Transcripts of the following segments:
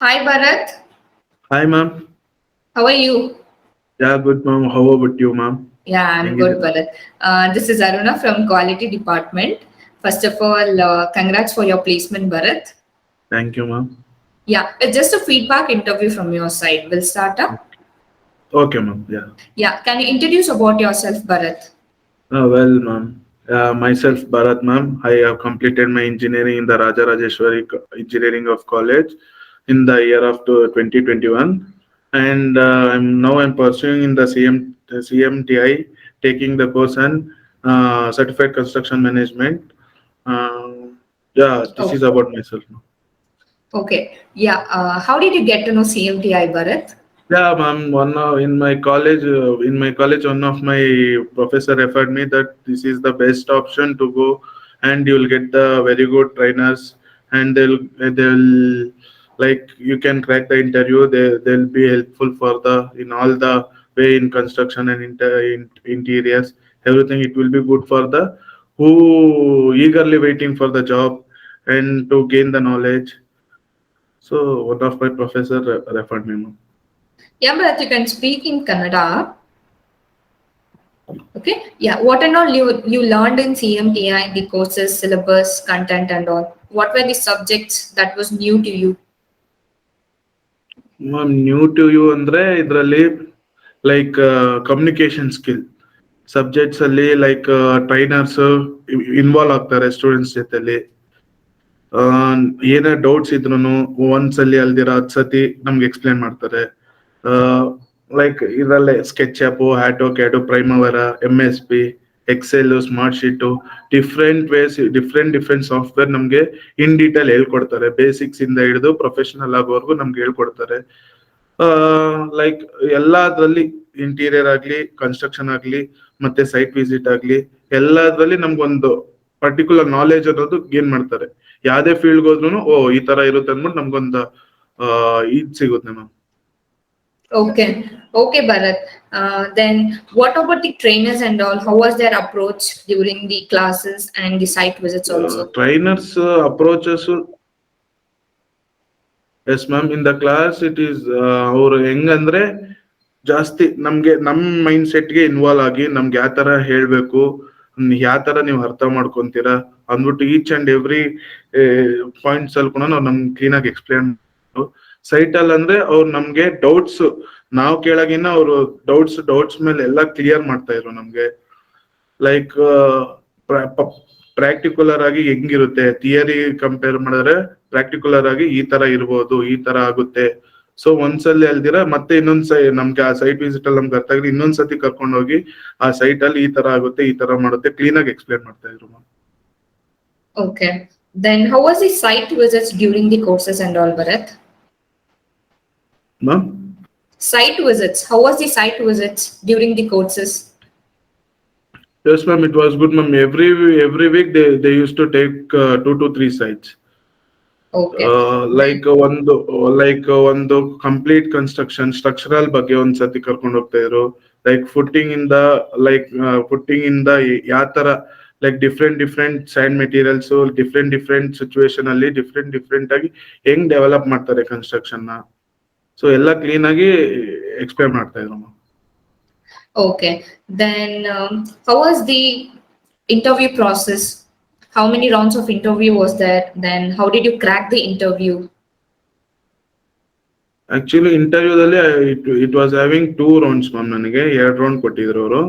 Hi Bharath, Hi, ma'am. how are you? Yeah, good, ma'am. How about you, ma'am? Yeah, I'm good, Hengidira? Bharath. This is Aruna from Quality Department. First of all, congrats for your placement, Bharath. Thank you, ma'am. Yeah, it's just a feedback interview from your side. We'll start up. Okay, ma'am. Yeah. Yeah, can you introduce about yourself, Bharath? Well, ma'am. Myself, Bharath, ma'am. I have completed my engineering in the Engineering of College in the year of 2021, and I'm pursuing in the CMTI, taking the course and Certified Construction Management. Uh, yeah, this is Oh, about myself, ma'am. okay. Yeah, how did you get to know CMTI, Bharath? Yeah, ma'am. In my college, one of my professor referred me that this is the best option to go, and you will get the very good trainers, and they'll like you can crack the interview. They'll be helpful for the in all the way in construction and interiors. Everything it will be good for the who eagerly waiting for the job and to gain the knowledge. So one of my professor referred me, ma'am. Yeah, Bharath, you can speak in Kannada. Okay. Yeah, what and all you learned in CMTI, the courses, syllabus, content, and all. What were the subjects that was new to you? Ma'am new to you ಅಂದ್ರೆ ಇದರಲ್ಲಿ like communication skill subjects ಅಲ್ಲಿ like trainers involve ಆಗ್ತಾರೆ students ಜೊತೆಲಿ. ಆ, ಏನೇ doubts ಇದ್ರು ಒಂದ್ಸಲಿ ಅಲ್ದಿರ 10 ಸತಿ ನಮ್ಗೆ ಎಕ್ಸ್ಪ್ಲೇನ್ ಮಾಡ್ತಾರೆ. ಲೈಕ್ ಇದರಲ್ಲೇ ಸ್ಕೆಚ್ ಆಪ್, ಹ್ಯಾಟೋ ಕ್ಯಾಟೋ, Primavera, MS-P, Excel, smart sheet, different software ನಮ್ಗೆ ಇನ್ ಡೀಟೇಲ್ ಹೇಳ್ಕೊಡ್ತಾರೆ. ಬೇಸಿಕ್ಸ್ ಇಂದ ಹಿಡಿದು ಪ್ರೊಫೆಷನಲ್ ಆಗೋವರೆಗೂ ನಮ್ಗೆ ಹೇಳ್ಕೊಡ್ತಾರೆ. ಲೈಕ್ ಎಲ್ಲದ್ರಲ್ಲಿ ಇಂಟೀರಿಯರ್ ಆಗ್ಲಿ, ಕನ್ಸ್ಟ್ರಕ್ಷನ್ ಆಗ್ಲಿ, ಮತ್ತೆ ಸೈಟ್ ವಿಸಿಟ್ ಆಗ್ಲಿ, ಎಲ್ಲದ್ರಲ್ಲಿ ನಮ್ಗೊಂದು ಪರ್ಟಿಕ್ಯುಲರ್ ನಾಲೆಜ್ ಅನ್ನೋದು ಗೇನ್ ಮಾಡ್ತಾರೆ. ಯಾವ್ದೇ ಫೀಲ್ಡ್ ಹೋದ್ರು ಈ ತರ ಇರುತ್ತೆ ಅಂದ್ಬಿಟ್ಟು ನಮ್ಗೊಂದು ಇದ್ ಸಿಗುತ್ತೆ ma'am. Okay, okay, Bharat. Then what about the trainers and all? How was their approach during the classes and the site visits also? Trainers approaches, yes ma'am, in the class it is ಅವ್ರು ಹೆಂಗಂದ್ರೆ ಜಾಸ್ತಿ ನಮ್ಗೆ ನಮ್ mind ಸೆಟ್ಗೆ involve ಆಗಿ ನಮ್ಗೆ ಯಾವ ತರ ಹೇಳ್ಬೇಕು, ಯಾವ ತರ ನೀವು ಅರ್ಥ ಮಾಡ್ಕೊಂತೀರಾ ಅಂದ್ಬಿಟ್ಟು ಈಚ್ ಅಂಡ್ ಎವ್ರಿ ಪಾಯಿಂಟ್ಸ್ ಅಲ್ಲಿ ಕೂಡ ನಾವು ನಮ್ಗೆ ಕ್ಲೀನ್ ಆಗಿ ಎಕ್ಸ್ಪ್ಲೇನ್. ಸೈಟ್ ಅಲ್ಲಿ ಅಂದ್ರೆ ಅವ್ರು ನಮ್ಗೆ ಡೌಟ್ಸ್ ನಾವು ಕೇಳಾಗಿನ ಅವರು ಡೌಟ್ಸ್ ಮೇಲೆ ಎಲ್ಲ ಕ್ಲಿಯರ್ ಮಾಡ್ತಾ ಇದ್ರು ನಮ್ಗೆ. ಲೈಕ್ ಪ್ರಾಕ್ಟಿಕ್ಯುಲರ್ ಆಗಿ ಹೆಂಗಿರುತ್ತೆ, ಥಿಯರಿ ಕಂಪೇರ್ ಮಾಡಿದ್ರೆ ಪ್ರಾಕ್ಟಿಕ್ಯುಲರ್ ಆಗಿ ಈ ತರ ಇರ್ಬೋದು, ಈ ತರ ಆಗುತ್ತೆ. ಸೊ ಒಂದ್ಸಲಿ ಅಲ್ದಿರ ಮತ್ತೆ ನಮ್ಗೆ ಆ ಸೈಟ್ ವಿಸಿಟ್ ಅಲ್ಲಿ ನಮ್ಗೆ ಅರ್ಥ ಆಗಿದೆ, ಇನ್ನೊಂದ್ಸತಿ ಕರ್ಕೊಂಡು ಹೋಗಿ ಆ ಸೈಟ್ ಅಲ್ಲಿ ಈ ತರ ಆಗುತ್ತೆ, ಈ ತರ ಮಾಡುತ್ತೆ, ಕ್ಲೀನ್ ಆಗಿ ಎಕ್ಸ್ಪ್ಲೇನ್ ಮಾಡ್ತಾ ಇದ್ರು ma'am. Okay. Then how was the site visits during the courses and all, Bharat? Ma'am Site visits. How was the site visits during the courses? yes ma'am, it was good ma'am. Every week they used to take 2 to 3 sites. Okay. Like ಒಂದು complete structural ಬಗ್ಗೆ ಒಂದ್ಸತಿ ಕರ್ಕೊಂಡು ಹೋಗ್ತಾ ಇದ್ರು. Like footing ಇಂದ ಯಾವ ತರ like different sand materials different situation ಅಲ್ಲಿ ಡಿಫ್ರೆಂಟ್ ಆಗಿ ಹೆಂಗ್ ಡೆವಲಪ್ ಮಾಡ್ತಾರೆ ಕನ್ಸ್ಟ್ರಕ್ಷನ್ ನ. ಸೊ ಎಲ್ಲ ಕ್ಲೀನ್ ಆಗಿ ಎಕ್ಸ್ಪ್ಲೇನ್ ಮಾಡ್ತಾ ಇದ್ರು. Okay. Then how was the interview process? How many rounds of interview was there? Then how did you crack the interview? Actually ಇಂಟರ್ವ್ಯೂದಲ್ಲಿ it was having 2 rounds ma'am. ನನಗೆ 2 round ಕೊಟ್ಟಿದ್ರು ಅವರು.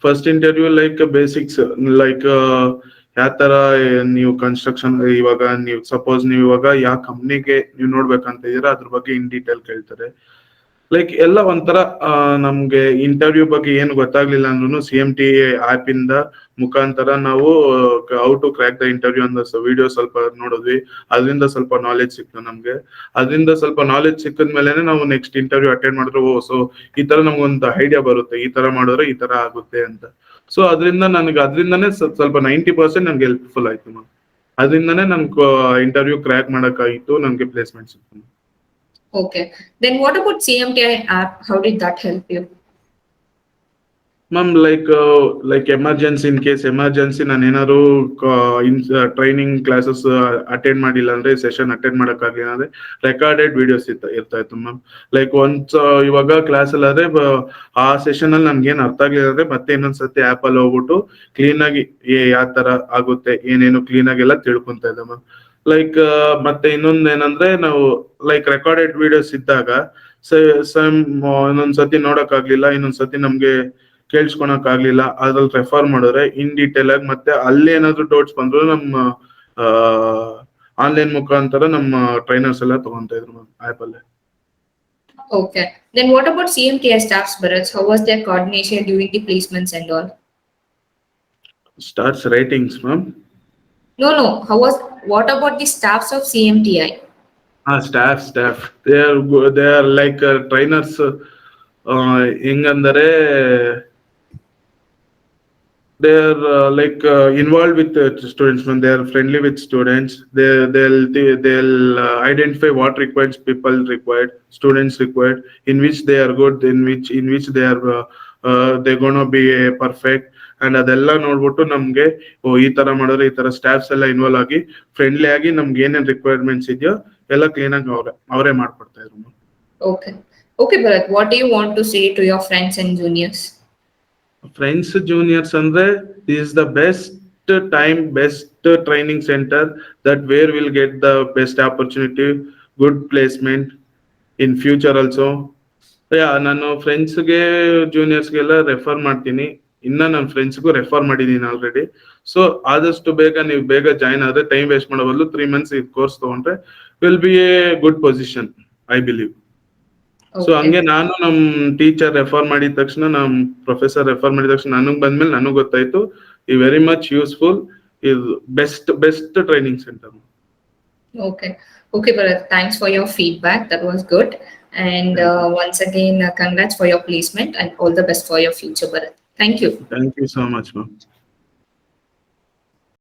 First interview like basics, like ಯಾವ ತರ ನೀವು construction ಇವಾಗ ನೀವು suppose ನೀವು ಇವಾಗ ಯಾವ ಕಂಪ್ನಿಗೆ ನೀವು ನೋಡ್ಬೇಕಂತ ಇದೀರಾ ಅದ್ರ ಬಗ್ಗೆ ಇನ್ ಡೀಟೇಲ್ ಕೇಳ್ತಾರೆ. ಲೈಕ್ ಎಲ್ಲ ಒಂಥರ ನಮ್ಗೆ ಇಂಟರ್ವ್ಯೂ ಬಗ್ಗೆ ಏನು ಗೊತ್ತಾಗ್ಲಿಲ್ಲ ಅಂದ್ರೂ CMT ಆಪ್ ಇಂದ ಮುಖಾಂತರ ನಾವು how to crack the interview ಅಂತ ವಿಡಿಯೋ ಸ್ವಲ್ಪ ನೋಡಿದ್ವಿ. ಅದರಿಂದ ಸ್ವಲ್ಪ ನಾಲೆಜ್ ಸಿಕ್ತು ನಮ್ಗೆ. ಅದರಿಂದ ಸ್ವಲ್ಪ ನಾಲೆಜ್ ಸಿಕ್ಕಿದ್ಮೇಲೆ ನಾವು ನೆಕ್ಸ್ಟ್ ಇಂಟರ್ವ್ಯೂ ಅಟೆಂಡ್ ಮಾಡಿದ್ರೆ ಸೊ ಈ ತರ ನಮ್ಗೊಂದು ಐಡಿಯಾ ಬರುತ್ತೆ, ಈ ತರ ಮಾಡಿದ್ರೆ ಈ ತರ ಆಗುತ್ತೆ ಅಂತ. ಸೊ ಅದರಿಂದನೇ ಸ್ವಲ್ಪ 90% ನನ್ಗೆ ಹೆಲ್ಪ್ಫುಲ್ ಆಯ್ತು ಮ್ಯಾಮ್. ಅದರಿಂದನೇ ನನ್ಗೆ ಇಂಟರ್ವ್ಯೂ ಕ್ರ್ಯಾಕ್ ಮಾಡಕ್ಕಾಗಿತ್ತು, ನನ್ಗೆ ಪ್ಲೇಸ್ಮೆಂಟ್ ಸಿಕ್ತು. Okay. Then what about CMTI app? How did that help you? Ma'am like emergency, in case emergency ನಾನು ಏನಾದ್ರು ಟ್ರೈನಿಂಗ್ ಕ್ಲಾಸಸ್ ಅಟೆಂಡ್ ಮಾಡಿಲ್ಲ ಅಂದ್ರೆ, ಸೆಷನ್ ಅಟೆಂಡ್ ಮಾಡೋಕ್ಕಾಗಲಿಲ್ಲ ಅಂದ್ರೆ ರೆಕಾರ್ಡೆಡ್ ವಿಡಿಯೋಸ್ ಇರ್ತಾ ಇತ್ತು ಮ್ಯಾಮ್. ಲೈಕ್ ಒನ್ಸ್ ಇವಾಗ ಕ್ಲಾಸ್ ಅಲ್ಲಿ ಆದ್ರೆ ಆ ಸೆಷನ್ ಅಲ್ಲಿ ನನ್ಗೆ ಏನ್ ಅರ್ಥ ಆಗ್ಲಿಲ್ಲ ಅಂದ್ರೆ ಮತ್ತೆ ಇನ್ನೊಂದ್ಸತಿ ಆಪ್ ಅಲ್ಲಿ ಹೋಗ್ಬಿಟ್ಟು ಕ್ಲೀನ್ ಆಗಿ ಯಾವ ತರ ಆಗುತ್ತೆ ಏನೇನು ಕ್ಲೀನ್ ಆಗಿ ಎಲ್ಲ ತಿಳ್ಕೊಂತ ಇದ್ದೆ ಮ್ಯಾಮ್. ಲೈಕ್ ಮತ್ತೆ ಇನ್ನೊಂದ್ ಏನಂದ್ರೆ ನಾವು ಲೈಕ್ ರೆಕಾರ್ಡೆಡ್ ವಿಡಿಯೋಸ್ ಇದ್ದಾಗ ಸಮ್ ಇನ್ನೊಂದ್ಸತಿ ನೋಡಕ್ ಆಗ್ಲಿಲ್ಲ, ಇನ್ನೊಂದ್ಸತಿ ನಮ್ಗೆ ಕೇಳಿಸ್ಕೊಳಕ್ ಆಗ್ಲಿಲ್ಲ, ಅದ್ರಲ್ಲಿ ರೆಫರ್ ಮಾಡಿದ್ರೆ ಇನ್ ಡೀಟೇಲ್ ಆಗಿ ಮತ್ತೆ ಅಲ್ಲಿ ಏನಾದ್ರು ಡೌಟ್ಸ್ ಬಂದ್ರು ನಮ್ಮ ಆನ್ಲೈನ್ ಮುಖಾಂತರ ನಮ್ಮ ಟ್ರೈನರ್ಸ್ ಎಲ್ಲ ತಗೊಂತ ಇದ್ರು ಮ್ಯಾಮ್ ಆಪ್ ಅಲ್ಲಿ. Okay. Then what about CMTI staffs, Bharath? How was their coordination during the placements and all? Stars ratings ma'am. No, no. What about the staffs of CMTI? Staff they are like trainers. ಹೆಂಗಂದರೆ they are involved with the students when they are friendly with students. They'll identify what requirements people required, students required, in which they are good, in which they are they're gonna be perfect. And ಅದೆಲ್ಲ ನೋಡ್ಬಿಟ್ಟು ನಮ್ಗೆ ಈ ತರ ಮಾಡಿದ್ರೆ ಈ ತರ staffs ಎಲ್ಲ involve ಆಗಿ ಫ್ರೆಂಡ್ಲಿ ಆಗಿ ನಮ್ಗೆ ಏನೇನ್ ರಿಕ್ವೈರ್ಮೆಂಟ್ಸ್ ಇದೆಯೋ ಎಲ್ಲ ಕ್ಲೀನ್ ಆಗಿ ಅವರೇ ಮಾಡ್ಕೊಡ್ತಾ ಇದ್ರು. Okay. Okay, Bharath. What do you want to say to your friends and juniors? Friends juniors ಅಂದ್ರೆ is the best time, best training centre that where will get the best opportunity, good placement in future also. ನಾನು ಫ್ರೆಂಡ್ಸ್ಗೆ ಜೂನಿಯರ್ಸ್ಗೆಲ್ಲ refer ಮಾಡ್ತೀನಿ. ಇನ್ನ ನನ್ನ ಫ್ರೆಂಡ್ಸ್ಗೂ refer ಮಾಡಿದ್ದೀನಿ already. So ಆದಷ್ಟು ಬೇಗ ನೀವು ಬೇಗ ಜಾಯ್ನ್ ಆದ್ರೆ ಟೈಮ್ ವೇಸ್ಟ್ ಮಾಡೋ ಬದಲು 3 months ಈ ಕೋರ್ಸ್ ತಗೊಂಡ್ರೆ will be A good position, I believe. So ಹಂಗೆ ನಾನು ನಮ್ ಟೀಚರ್ ರೆಫರ್ ಮಾಡಿದ ತಕ್ಷಣ, ನಮ್ ಪ್ರೊಫೆಸರ್ ರೆಫರ್ ಮಾಡಿದ ತಕ್ಷಣ ನನಗ್ ಬಂದ್ಮೇಲೆ ನನಗ್ ಗೊತ್ತಾಯ್ತು ಈ ವೆರಿ ಮಚ್ ಯೂಸ್ಫುಲ್, ಇದು best training centre. Okay. Okay, Bharath. Thanks for your feedback. That was good. And once again, congrats for your placement and all the best for your future, Bharath. Thank you. Thank you so much ma'am.